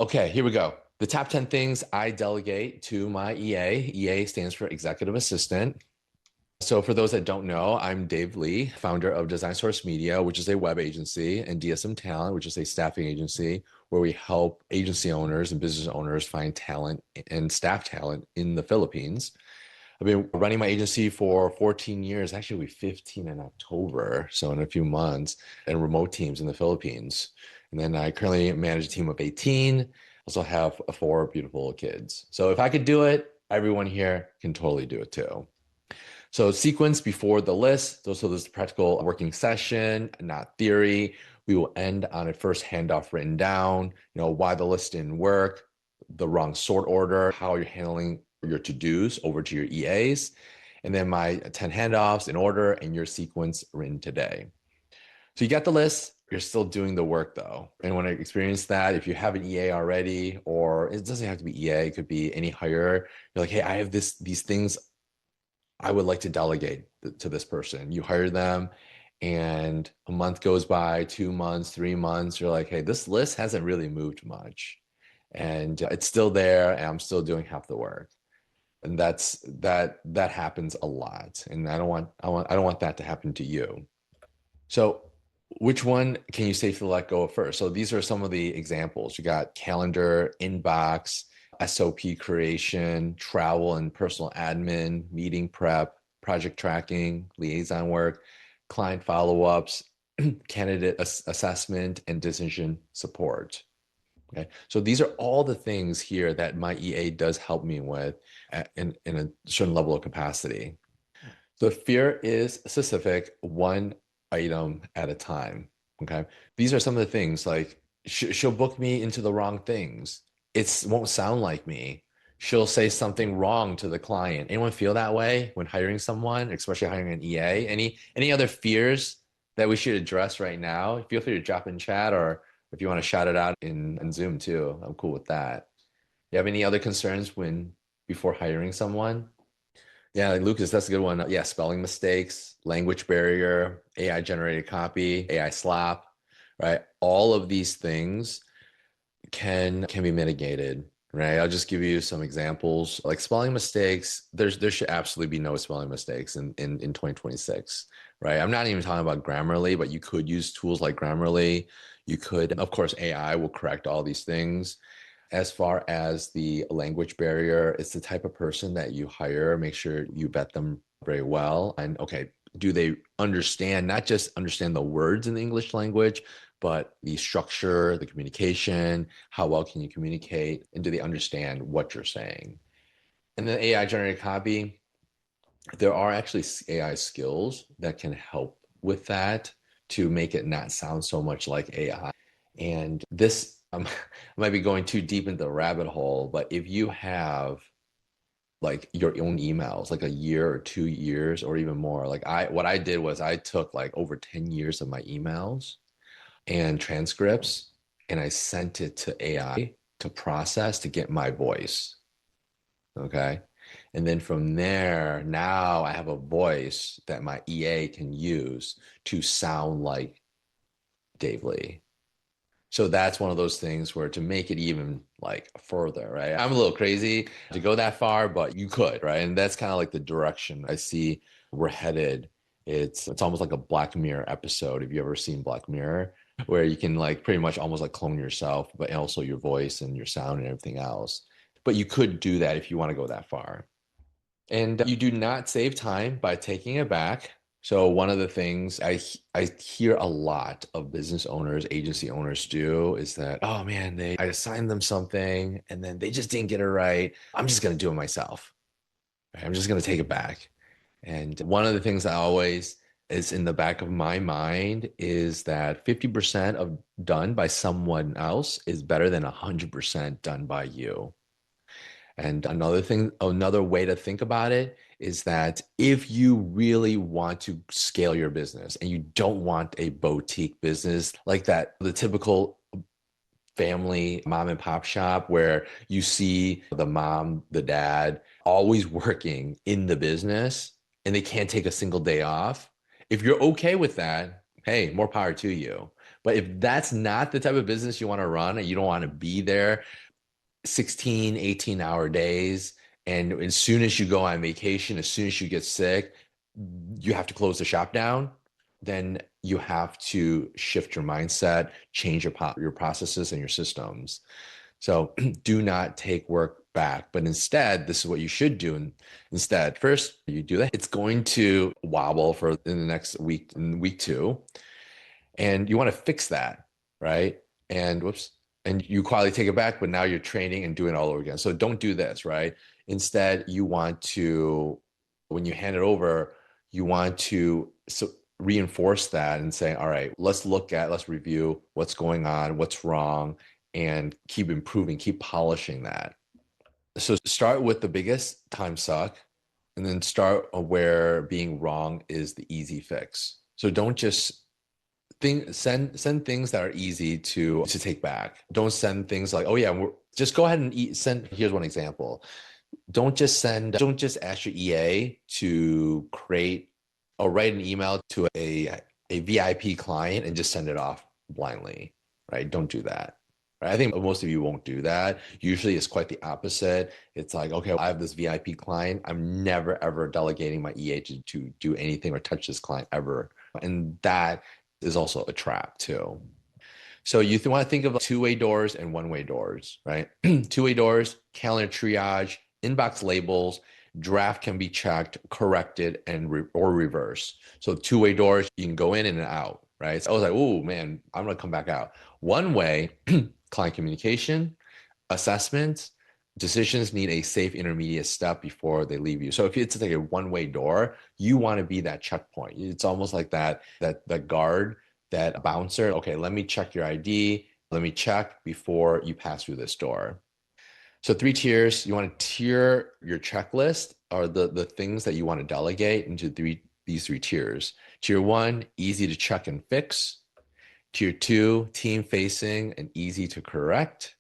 Okay, here we go. The top 10 things I delegate to my EA. EA stands for Executive Assistant. So, for those that don't know, I'm Dave Lee, founder of Design Source Media, which is a web agency, and DSM Talent, which is a staffing agency where we help agency owners and business owners find talent and staff talent in the Philippines. I've been running my agency for 14 years, actually, we 15 in October, so in a few months, and remote teams in the Philippines. And then I currently manage a team of 18, also have four beautiful kids. So if I could do it, everyone here can totally do it too. So sequence before the list. So this is practical working session, not theory. We will end on a first handoff written down, why the list didn't work, the wrong sort order, how you're handling your to-dos over to your EAs, and then my 10 handoffs in order and your sequence written today. So you got the list, you're still doing the work though. And when I experience that, if you have an EA already, or it doesn't have to be EA, it could be any hire, you're like, hey, I have these things I would like to delegate to this person. You hire them and a month goes by, 2 months, 3 months, you're like, hey, this list hasn't really moved much. And it's still there and I'm still doing half the work. And that happens a lot. And I don't want that to happen to you. So which one can you safely let go of first? So these are some of the examples. You got calendar, inbox, SOP creation, travel and personal admin, meeting prep, project tracking, liaison work, client follow-ups, candidate assessment, and decision support. Okay, so these are all the things here that my EA does help me with in a certain level of capacity. The fear is specific, one item at a time. Okay, these are some of the things like she'll book me into the wrong things. It won't sound like me. She'll say something wrong to the client. Anyone feel that way when hiring someone, especially hiring an EA? Any other fears that we should address right now? Feel free to drop in chat, or if you want to shout it out in Zoom too. I'm cool with that. You have any other concerns before hiring someone? Yeah, like Lucas, that's a good one. Yeah, spelling mistakes, language barrier, AI generated copy, AI slop, right? All of these things can be mitigated, right? I'll just give you some examples. Like spelling mistakes, there should absolutely be no spelling mistakes in 2026, right? I'm not even talking about Grammarly, but you could use tools like Grammarly. You could, of course, AI will correct all these things. As far as the language barrier, it's the type of person that you hire. Make sure you vet them very well. And okay, do they understand, not just understand the words in the English language, but the structure, the communication, how well can you communicate, and do they understand what you're saying? And then AI generated copy, there are actually AI skills that can help with that to make it not sound so much like AI. And this I might be going too deep into the rabbit hole, but if you have like your own emails, like a year or 2 years or even more, like what I did was I took like over 10 years of my emails and transcripts and I sent it to AI to process to get my voice. Okay. And then from there, now I have a voice that my EA can use to sound like Dave Lee. So that's one of those things where to make it even like further, right? I'm a little crazy to go that far, but you could, right? And that's kind of like the direction I see we're headed. It's almost like a Black Mirror episode. Have you ever seen Black Mirror? Where you can like pretty much almost like clone yourself, but also your voice and your sound and everything else. But you could do that if you want to go that far. And you do not save time by taking it back. So one of the things I hear a lot of business owners, agency owners do is that, oh man, I assigned them something and then they just didn't get it right. I'm just going to do it myself. Right? I'm just going to take it back. And one of the things I always is in the back of my mind is that 50% of done by someone else is better than 100% done by you. And another way to think about it is that if you really want to scale your business and you don't want a boutique business like that, the typical family mom and pop shop where you see the mom, the dad always working in the business and they can't take a single day off. If you're okay with that, hey, more power to you. But if that's not the type of business you want to run and you don't want to be there 16, 18-hour days, and as soon as you go on vacation, as soon as you get sick, you have to close the shop down, then you have to shift your mindset, change your processes and your systems. So do not take work back, but instead, this is what you should do. Instead, first, you do that. It's going to wobble for in the next week, in week two, and you want to fix that, right? And whoops, and you quietly take it back, but now you're training and doing it all over again. So don't do this, right? Instead, you want to, when you hand it over, you want to reinforce that and say, all right, let's review what's going on, what's wrong, and keep improving, keep polishing that. So start with the biggest time suck, and then start where being wrong is the easy fix. So don't just send things that are easy to take back. Don't send things like, oh yeah, just go ahead and send. Here's one example. Don't just ask your EA to create or write an email to a VIP client and just send it off blindly, right? Don't do that. Right? I think most of you won't do that. Usually it's quite the opposite. It's like, okay, I have this VIP client. I'm never, ever delegating my EA to do anything or touch this client ever. And that is also a trap too. So you want to think of two-way doors and one-way doors, right? Two-way doors, calendar triage, inbox labels, draft can be checked, corrected, and or reverse. So two-way doors, you can go in and out, right? So I was like, oh man, I'm gonna come back out. One way, client communication, assessments, decisions need a safe intermediate step before they leave you. So if it's like a one-way door, you want to be that checkpoint. It's almost like that guard, that bouncer. Okay, let me check your ID. Let me check before you pass through this door. So 3 tiers. You want to tier your checklist or the things that you want to delegate into these 3 tiers. Tier 1, easy to check and fix. Tier 2, team facing and easy to correct.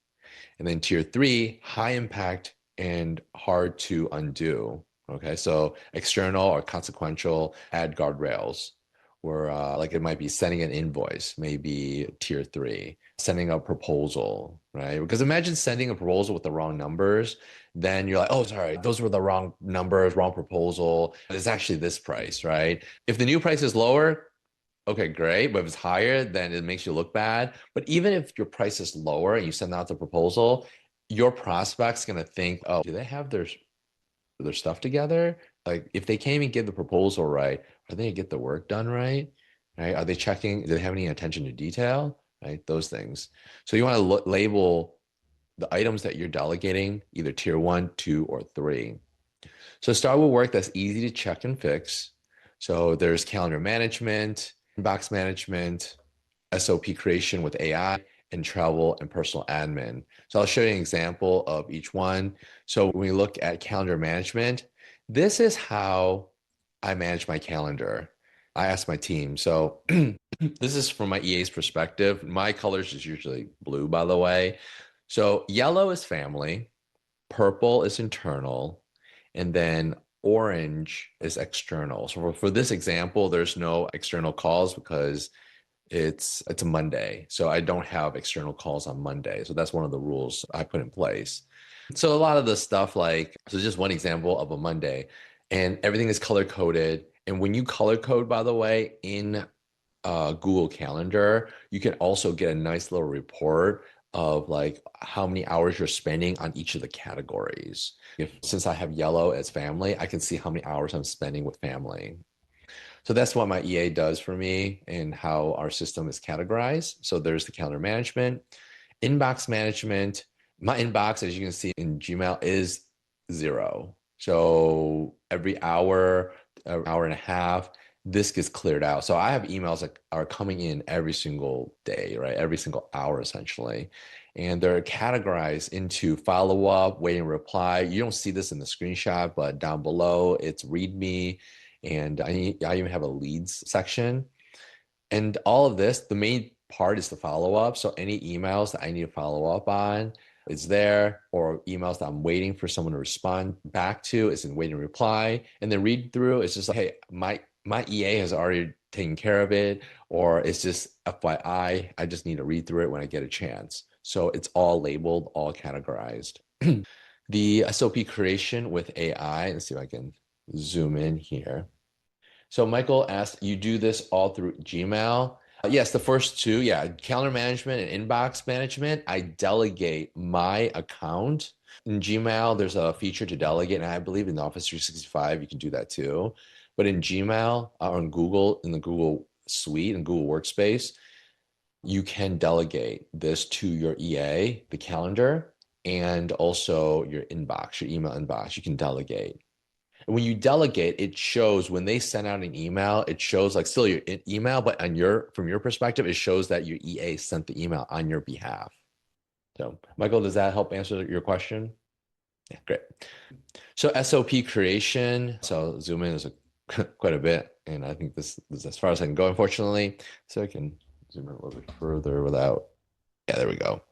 And then tier 3, high impact and hard to undo. Okay, so external or consequential, add guardrails. Where like it might be sending an invoice, maybe tier 3, sending a proposal, right? Because imagine sending a proposal with the wrong numbers, then you're like, oh, sorry, those were the wrong numbers, wrong proposal. It's actually this price, right? If the new price is lower, okay, great. But if it's higher, then it makes you look bad. But even if your price is lower and you send out the proposal, your prospect's gonna think, oh, do they have their stuff together? Like if they can't even get the proposal right, are they gonna get the work done right? Right? Are they checking? Do they have any attention to detail? Right? Those things. So you want to label the items that you're delegating, either tier 1, 2, or 3. So start with work that's easy to check and fix. So there's calendar management, inbox management, SOP creation with AI, and travel and personal admin. So I'll show you an example of each one. So when we look at calendar management, this is how I manage my calendar. I ask my team. So this is from my EA's perspective. My colors is usually blue, by the way. So yellow is family, purple is internal, and then orange is external. So for this example, there's no external calls because it's a Monday. So I don't have external calls on Monday. So that's one of the rules I put in place. So a lot of the stuff so just one example of a Monday, and everything is color coded. And when you color code, by the way, in Google Calendar, you can also get a nice little report of like how many hours you're spending on each of the categories. Since I have yellow as family, I can see how many hours I'm spending with family. So that's what my EA does for me and how our system is categorized. So there's the calendar management, inbox management. My inbox, as you can see in Gmail, is 0. So every hour, an hour and a half, this gets cleared out. So I have emails that are coming in every single day, right? Every single hour, essentially. And they're categorized into follow-up, waiting reply. You don't see this in the screenshot, but down below, it's README. And I even have a leads section. And all of this, the main part is the follow-up. So any emails that I need to follow up on is there, or emails that I'm waiting for someone to respond back to is in waiting reply. And then read through, it's just like, hey, my my EA has already taken care of it, or it's just FYI, I just need to read through it when I get a chance. So it's all labeled, all categorized. The SOP creation with AI, let's see if I can zoom in here. So Michael asked, you do this all through Gmail? Yes, the first two, yeah, calendar management and inbox management. I delegate my account. In Gmail, there's a feature to delegate, and I believe in Office 365, you can do that too. But in Gmail or in Google, in the Google Suite and Google Workspace, you can delegate this to your EA, the calendar, and also your inbox, your email inbox. You can delegate. And when you delegate, it shows when they send out an email, it shows like still your email, but on your from your perspective, it shows that your EA sent the email on your behalf. So, Michael, does that help answer your question? Yeah, great. So SOP creation. So zoom in is quite a bit, and I think this is as far as I can go, unfortunately. So I can zoom in a little bit further without. Yeah, there we go.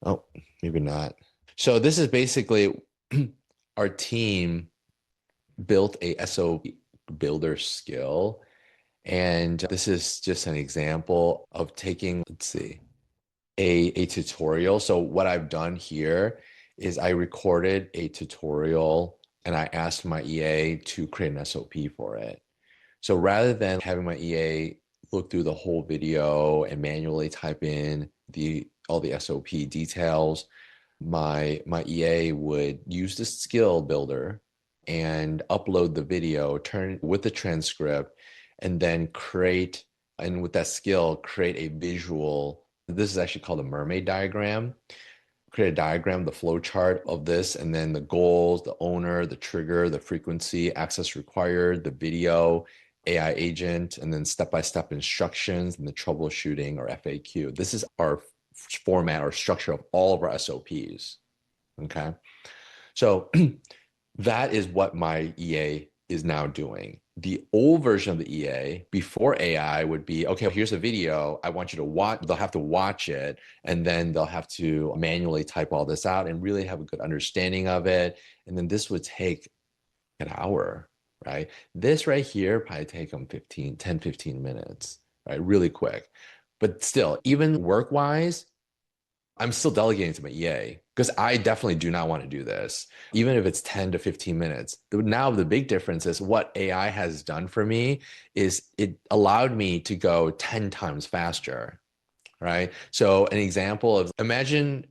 Oh, maybe not. So this is basically our team built a SOP builder skill. And this is just an example of taking, let's see, a tutorial. So what I've done here is I recorded a tutorial and I asked my EA to create an SOP for it. So rather than having my EA look through the whole video and manually type in all the SOP details, my EA would use the skill builder and upload the video, turn with the transcript, and then create, and with that skill, create a visual. This is actually called a mermaid diagram. Create a diagram, the flow chart of this, and then the goals, the owner, the trigger, the frequency, access required, the video, AI agent, and then step-by-step instructions and the troubleshooting or FAQ. This is our format or structure of all of our SOPs. Okay. So that is what my EA is now doing. The old version of the EA before AI would be, okay, here's a video. I want you to watch. They'll have to watch it, and then they'll have to manually type all this out and really have a good understanding of it. And then this would take an hour, right? This right here probably take them 15 minutes, right? Really quick. But still, even work-wise, I'm still delegating to my EA because I definitely do not want to do this, even if it's 10 to 15 minutes. Now, the big difference is what AI has done for me is it allowed me to go 10 times faster, right? So an example of, imagine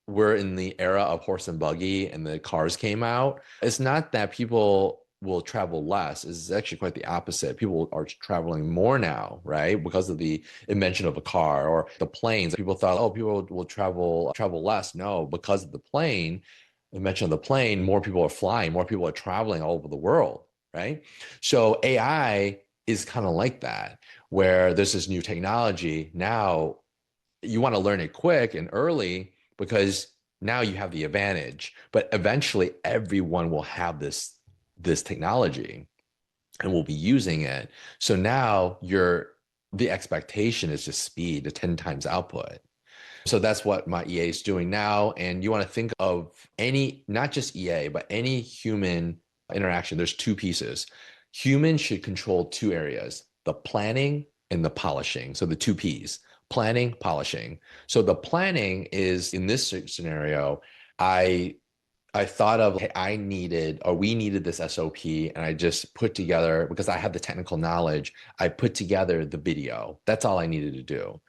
we're in the era of horse and buggy and the cars came out. It's not that people will travel less. It's actually quite the opposite. People are traveling more now, right? Because of the invention of a car or the planes. People thought, oh, people will travel less. No, because of the plane, the invention of the plane, more people are flying, more people are traveling all over the world, right? So AI is kind of like that, where there's this new technology. Now you want to learn it quick and early because now you have the advantage. But eventually everyone will have this technology and will be using it. So now the expectation is just speed, the 10 times output. So that's what my EA is doing now. And you want to think of any, not just EA, but any human interaction. There's two pieces. Humans should control two areas, the planning and the polishing. So the two P's, planning, polishing. So the planning is in this scenario, I thought of, hey, we needed this SOP, and I just put together, because I have the technical knowledge, I put together the video. That's all I needed to do.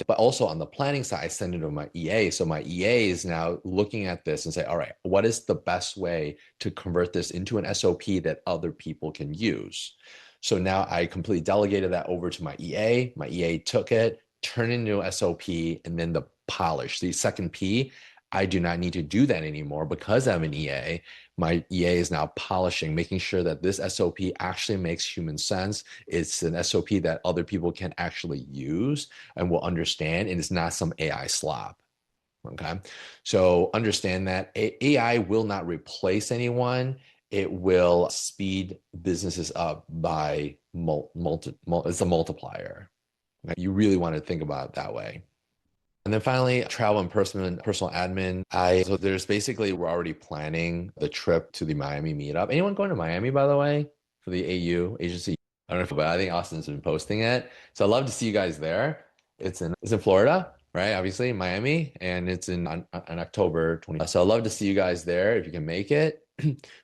But also on the planning side, I send it to my EA. So my EA is now looking at this and say, all right, what is the best way to convert this into an SOP that other people can use? So now I completely delegated that over to my EA. My EA took it, turned it into an SOP, and then the polish, the second P. I do not need to do that anymore because I'm an EA. My EA is now polishing, making sure that this SOP actually makes human sense. It's an SOP that other people can actually use and will understand, and it's not some AI slop. Okay. So understand that AI will not replace anyone. It will speed businesses up by it's a multiplier. You really want to think about it that way. And then finally, travel and personal admin. So there's basically, we're already planning the trip to the Miami meetup. Anyone going to Miami, by the way? for the AU agency. I don't know, but I think Austin's been posting it. So I'd love to see you guys there. It's in Florida, right? Obviously, Miami, and it's in on October 20th. So I'd love to see you guys there if you can make it.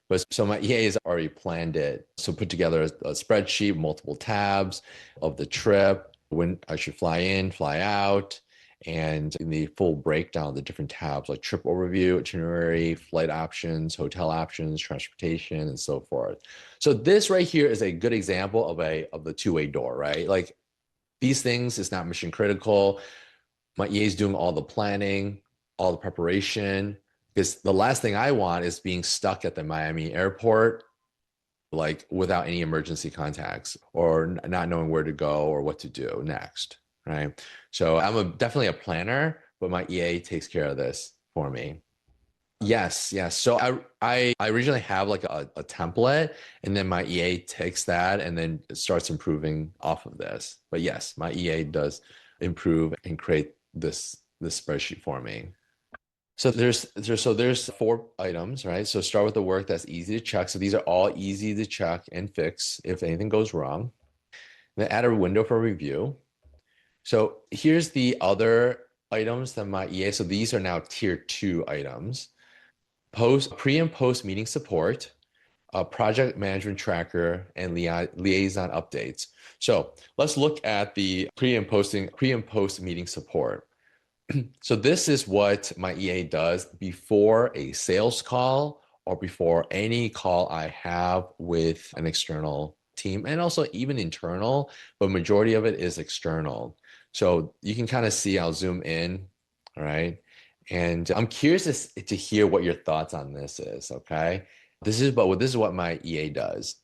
But so my EA has already planned it. So put together a spreadsheet, multiple tabs of the trip, when I should fly in, fly out, and in the full breakdown of the different tabs like trip overview, itinerary, flight options, hotel options, transportation, and so forth. So this right here is a good example of the two-way door, right? Like these things is not mission critical. My EA is doing all the planning, all the preparation, because the last thing I want is being stuck at the Miami airport like without any emergency contacts or not knowing where to go or what to do next, right? So definitely a planner, but my EA takes care of this for me. Yes, yes. So I originally have like a template, and then my EA takes that and then starts improving off of this. But yes, my EA does improve and create this spreadsheet for me. So there's 4 items, right? So start with the work that's easy to check. So these are all easy to check and fix if anything goes wrong. Then add a window for review. So here's the other items that my EA. So these are now tier 2 items. Pre and post meeting support, a project management tracker, and liaison updates. So let's look at the pre and post meeting support. So this is what my EA does before a sales call or before any call I have with an external team, and also even internal, but majority of it is external. So you can kind of see, I'll zoom in, all right? And I'm curious to hear what your thoughts on this is, okay? This is what my EA does.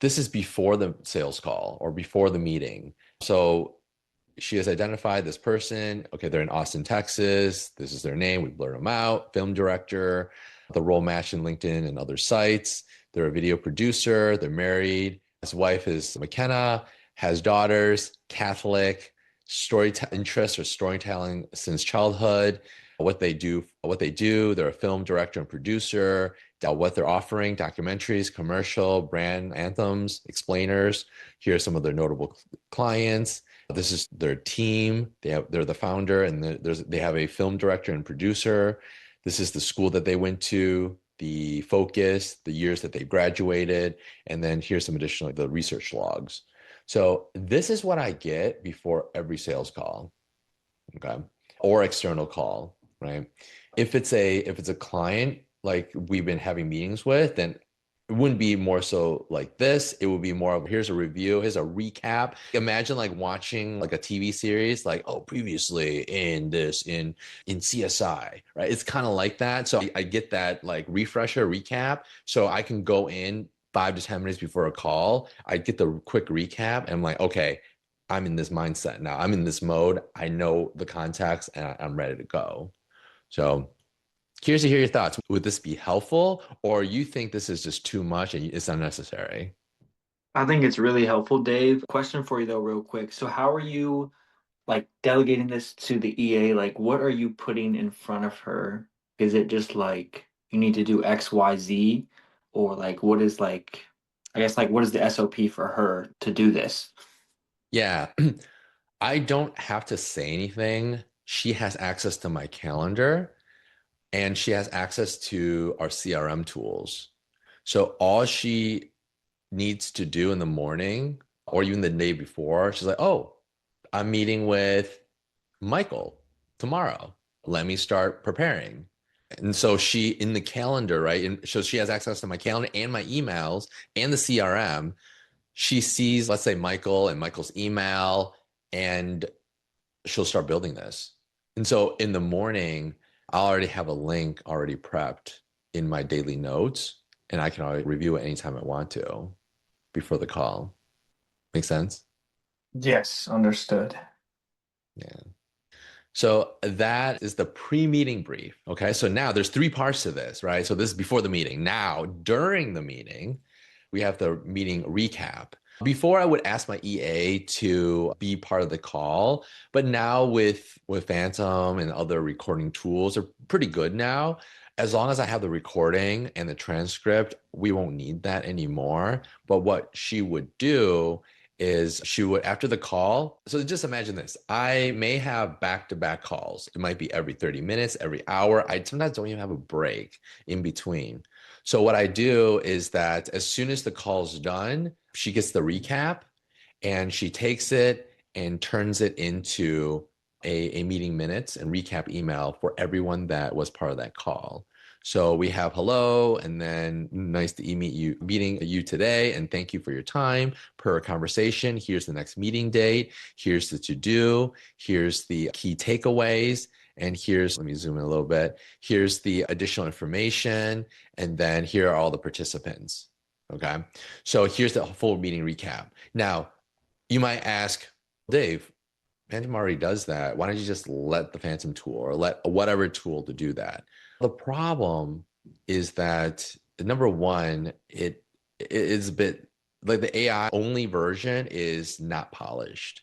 This is before the sales call or before the meeting. So she has identified this person. Okay, they're in Austin, Texas. This is their name. We blurred them out. Film director, the role match in LinkedIn and other sites. They're a video producer. They're married. His wife is McKenna, has daughters, Catholic, interests or storytelling since childhood. What they do. They're a film director and producer. What they're offering: documentaries, commercial, brand anthems, explainers. Here are some of their notable clients. This is their team. They're the founder, and they have a film director and producer. This is the school that they went to, the focus, the years that they graduated, and then here's some additional the research logs. So this is what I get before every sales call, okay, or external call, right? If it's a client like we've been having meetings with, then it wouldn't be more so like this. It would be more of here's a review, here's a recap. Imagine like watching like a TV series, like, oh, previously in CSI, right? It's kind of like that. So I get that like refresher recap. So I can go in 5 to 10 minutes before a call. I get the quick recap and I'm like, okay, I'm in this mindset now. I'm in this mode. I know the context and I'm ready to go. So curious to hear your thoughts. Would this be helpful, or you think this is just too much and it's unnecessary? I think it's really helpful, Dave. Question for you though, real quick. So how are you like delegating this to the EA? Like what are you putting in front of her? Is it just like you need to do X, Y, Z? Or like what is like I guess like what is the SOP for her to do this? Yeah, I don't have to say anything. She has access to my calendar and she has access to our CRM tools. So all she needs to do in the morning or even the day before, she's like, oh, I'm meeting with Michael tomorrow. Let me start preparing. And so she in the calendar, right? And so she has access to my calendar and my emails and the CRM. She sees, let's say, Michael and Michael's email, and she'll start building this. And so in the morning, I'll already have a link already prepped in my daily notes, and I can already review it anytime I want to before the call. Make sense? Yes, understood. Yeah. So that is the pre-meeting brief. Okay. So now there's 3 parts to this, right? So this is before the meeting. Now, during the meeting, we have the meeting recap. Before I would ask my EA to be part of the call, but now with Phantom and other recording tools are pretty good now. As long as I have the recording and the transcript, we won't need that anymore. But what she would do is she would, after the call, so just imagine this. I may have back-to-back calls. It might be every 30 minutes, every hour. I sometimes don't even have a break in between. So what I do is that as soon as the call's done, she gets the recap and she takes it and turns it into a meeting minutes and recap email for everyone that was part of that call. So we have hello, and then nice to meeting you today, and thank you for your time. Per our conversation, here's the next meeting date. Here's the to do. Here's the key takeaways. And here's, let me zoom in a little bit. Here's the additional information. And then here are all the participants. Okay. So here's the full meeting recap. Now, you might ask, Dave, Phantom already does that. Why don't you just let the Phantom tool or let whatever tool to do that? The problem is that number one, it is a bit like the AI only version is not polished.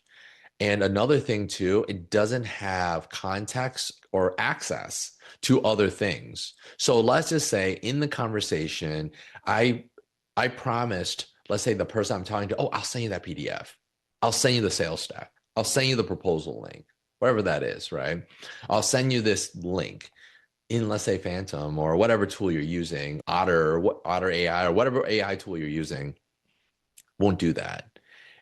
And another thing too, it doesn't have context or access to other things. So let's just say in the conversation, I I promised, let's say the person I'm talking to, oh, I'll send you that PDF. I'll send you the sales stack. I'll send you the proposal link, whatever that is, right? I'll send you this link in, let's say, Phantom or whatever tool you're using, Otter AI or whatever AI tool you're using, won't do that.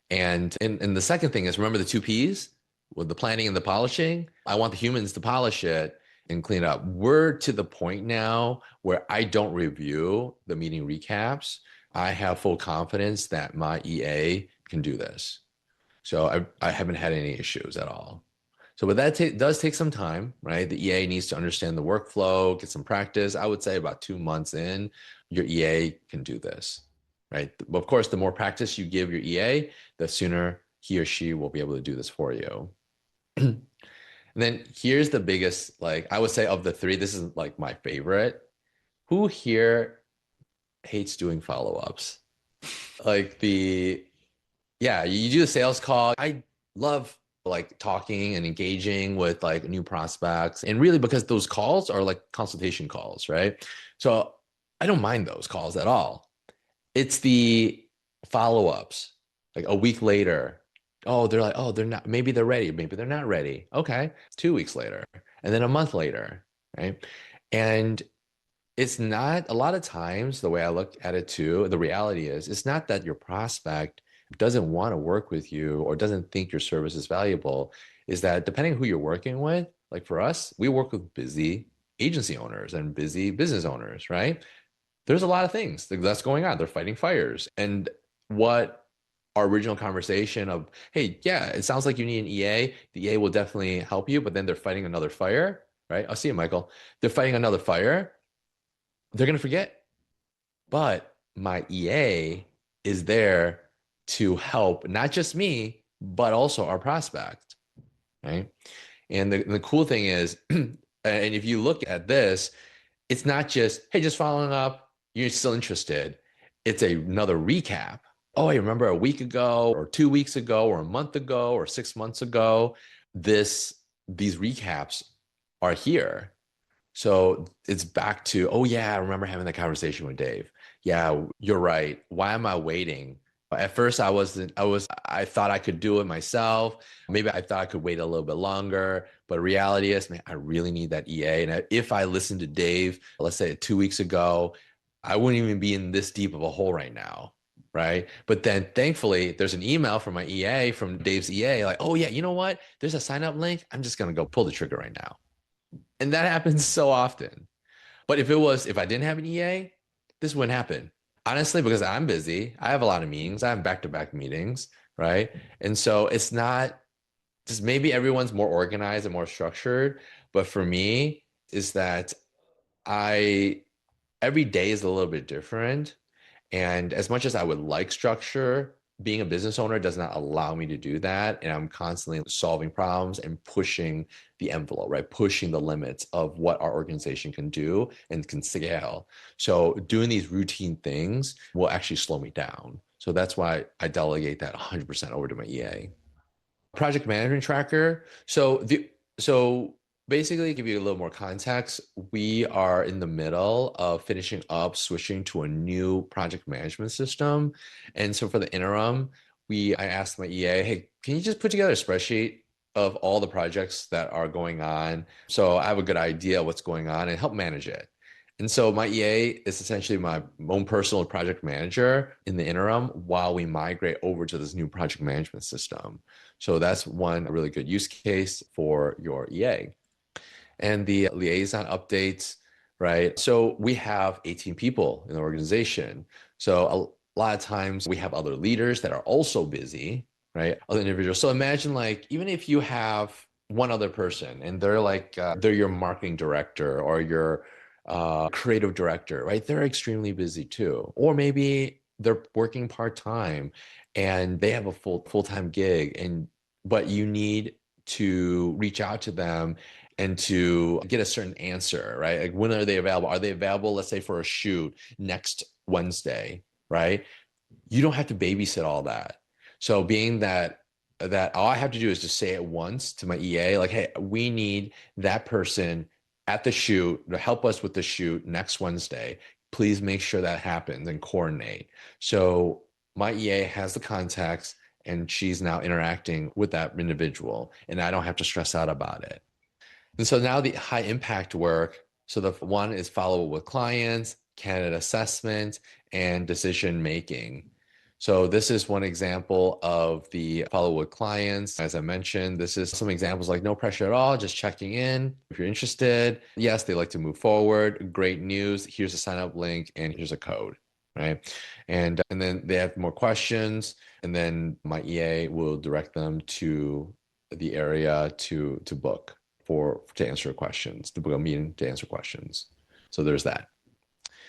And the second thing is, remember the two P's with the planning and the polishing? I want the humans to polish it and clean it up. We're to the point now where I don't review the meeting recaps. I have full confidence that my EA can do this. So I haven't had any issues at all. So, but that does take some time, right? The EA needs to understand the workflow, get some practice. I would say about 2 months in, your EA can do this, right? But of course, the more practice you give your EA, the sooner he or she will be able to do this for you. And then here's the biggest, like I would say of the three, this is like my favorite. Who here hates doing follow-ups? Like yeah, you do the sales call. I love like talking and engaging with like new prospects. And really because those calls are like consultation calls, right? So I don't mind those calls at all. It's the follow-ups, like a week later. Oh, they're like, oh, they're not, maybe they're ready, maybe they're not ready. Okay. 2 weeks later, and then a month later, right? And it's not a lot of times the way I look at it too, the reality is it's not that your prospect doesn't want to work with you or doesn't think your service is valuable, is that depending who you're working with, like for us, we work with busy agency owners and busy business owners, right? There's a lot of things that's going on. They're fighting fires. And what our original conversation of, hey, yeah, it sounds like you need an EA. The EA will definitely help you, but then they're fighting another fire, right? I'll see you, Michael. They're fighting another fire. They're going to forget. But my EA is there to help not just me, but also our prospect, right? And the cool thing is, and if you look at this, it's not just, hey, just following up, you're still interested. It's another recap. Oh, I remember a week ago or 2 weeks ago or a month ago or 6 months ago, these recaps are here. So it's back to, oh yeah, I remember having that conversation with Dave. Yeah, you're right. Why am I waiting? At first I thought I could do it myself. Maybe I thought I could wait a little bit longer, but reality is, man, I really need that EA. And if I listened to Dave, let's say 2 weeks ago, I wouldn't even be in this deep of a hole right now. Right. But then thankfully there's an email from my EA, from Dave's EA, like, oh yeah, you know what? There's a sign up link. I'm just going to go pull the trigger right now. And that happens so often. But if I didn't have an EA, this wouldn't happen. Honestly, because I'm busy, I have a lot of meetings, I have back-to-back meetings, right? And so it's not just, maybe everyone's more organized and more structured, but for me is that I every day is a little bit different. And as much as I would like structure, being a business owner does not allow me to do that. And I'm constantly solving problems and pushing the envelope, right? Pushing the limits of what our organization can do and can scale. So doing these routine things will actually slow me down. So that's why I delegate that 100% over to my EA. Project management tracker. So basically, give you a little more context, we are in the middle of finishing up switching to a new project management system. And so for the interim, I asked my EA, hey, can you just put together a spreadsheet of all the projects that are going on so I have a good idea of what's going on and help manage it. And so my EA is essentially my own personal project manager in the interim while we migrate over to this new project management system. So that's one really good use case for your EA. And the liaison updates, right? So we have 18 people in the organization. So a lot of times we have other leaders that are also busy, right? Other individuals. So imagine like, even if you have one other person and they're your marketing director or your creative director, right? They're extremely busy too. Or maybe they're working part-time and they have a full-time gig but you need to reach out to them and to get a certain answer, right? Like when are they available? Are they available, let's say, for a shoot next Wednesday, right? You don't have to babysit all that. So being that all I have to do is just say it once to my EA, like, hey, we need that person at the shoot to help us with the shoot next Wednesday. Please make sure that happens and coordinate. So my EA has the contacts and she's now interacting with that individual, and I don't have to stress out about it. And so now the high impact work. So the one is follow up with clients, candidate assessment, and decision making. So this is one example of the follow up with clients. As I mentioned, this is some examples like no pressure at all, just checking in. If you're interested, yes, they like to move forward. Great news. Here's a sign up link and here's a code, right? And then they have more questions, and then my EA will direct them to the area to book to answer questions, to book a meeting to answer questions. So there's that.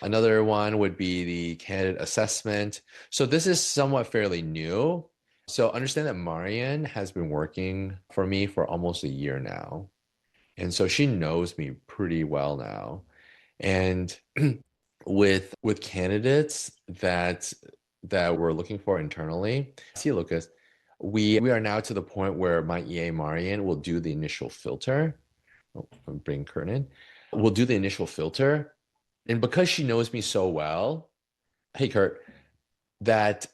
Another one would be the candidate assessment. So this is somewhat fairly new. So understand that Marian has been working for me for almost a year now. And so she knows me pretty well now. And with candidates that we're looking for internally, see, Lucas, we are now to the point where my EA Marian will do the initial filter. Oh, I'm bringing Kurt in. We'll do the initial filter. And because she knows me so well, hey, Kurt, that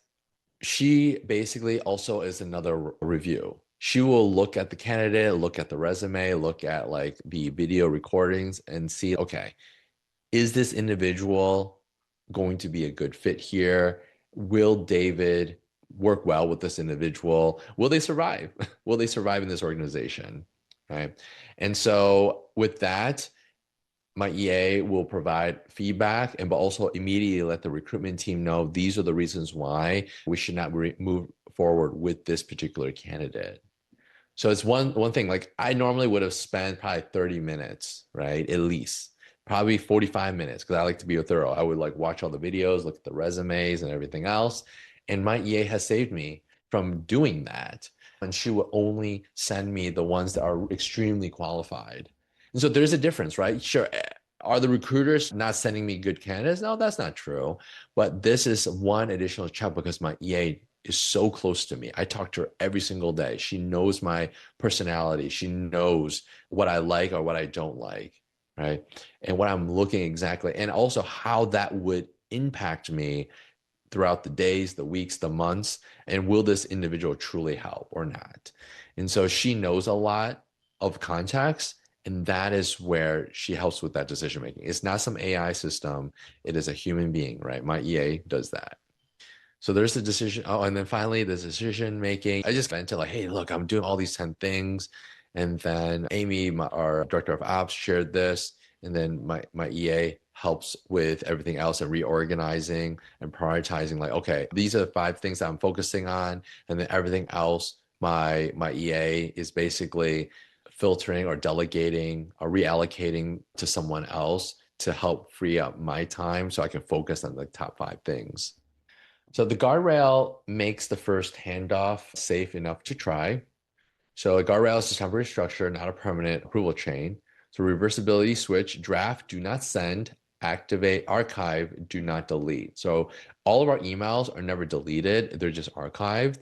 she basically also is another review. She will look at the candidate, look at the resume, look at like the video recordings and see, okay, is this individual going to be a good fit here? Will David work well with this individual? Will they survive? Will they survive in this organization? Right. And so with that, my EA will provide feedback and but also immediately let the recruitment team know these are the reasons why we should not move forward with this particular candidate. So it's one thing, like I normally would have spent probably 30 minutes, right? At least probably 45 minutes because I like to be thorough. I would like watch all the videos, look at the resumes and everything else. And my EA has saved me from doing that. And she will only send me the ones that are extremely qualified. And so there's a difference, right? Sure. Are the recruiters not sending me good candidates? No, that's not true. But this is one additional check because my EA is so close to me. I talk to her every single day. She knows my personality. She knows what I like or what I don't like, right? And what I'm looking exactly, and also how that would impact me throughout the days, the weeks, the months, and will this individual truly help or not? And so she knows a lot of context, and that is where she helps with that decision making. It's not some AI system, it is a human being, right? My EA does that. So there's the decision. Oh, and then finally, the decision making. I just went to like, hey, look, I'm doing all these 10 things. And then Amy, our director of ops, shared this. And then my EA helps with everything else and reorganizing and prioritizing. Like, okay, these are the 5 things that I'm focusing on. And then everything else, my EA is basically filtering or delegating or reallocating to someone else to help free up my time so I can focus on the top 5 things. So the guardrail makes the first handoff safe enough to try. So a guardrail is a temporary structure, not a permanent approval chain. So reversibility switch, draft, do not send activate, archive, do not delete. So all of our emails are never deleted, they're just archived.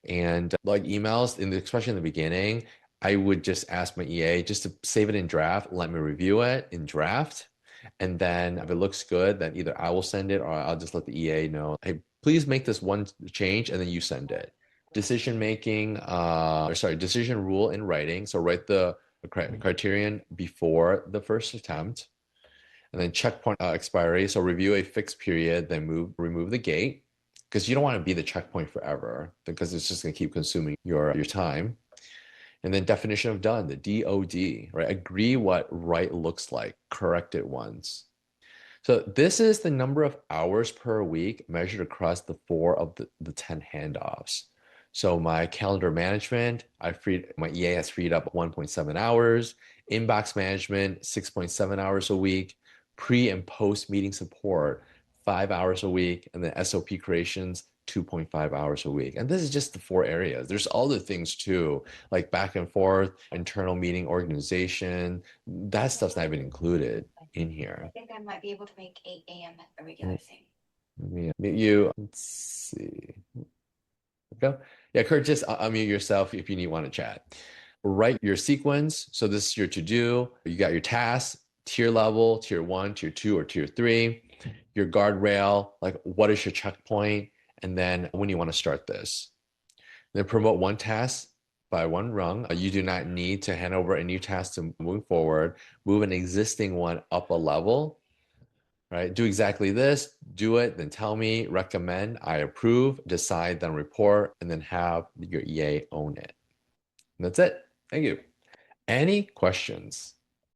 And like emails, especially in the beginning, I would just ask my EA just to save it in draft, let me review it in draft. And then if it looks good, then either I will send it or I'll just let the EA know, hey, please make this one change and then you send it. Decision making, decision rule in writing. So write the criterion before the first attempt, and then checkpoint expiry. So review a fixed period, then remove the gate, because you don't want to be the checkpoint forever because it's just going to keep consuming your time. And then definition of done, the DOD, right? Agree what right looks like, correct it once. So this is the number of hours per week measured across the 10 handoffs. So my calendar management, my EA has freed up 1.7 hours, inbox management, 6.7 hours a week, pre and post meeting support, 5 hours a week, and then SOP creations, 2.5 hours a week. And this is just the 4 areas. There's other things too, like back and forth, internal meeting organization. That stuff's not even included in here. I think I might be able to make 8 a.m. a regular thing. Mute you. Let's see. Go. Yeah, Kurt, just unmute yourself if you want to chat. Write your sequence. So this is your to-do. You got your tasks, tier level, tier 1, tier 2, or tier 3. Your guardrail, like what is your checkpoint? And then when you want to start this. Then promote one task by one rung. You do not need to hand over a new task to move forward. Move an existing one up a level. Right? Do exactly this, do it, then tell me, recommend, I approve, decide, then report, and then have your EA own it. And that's it. Thank you. Any questions?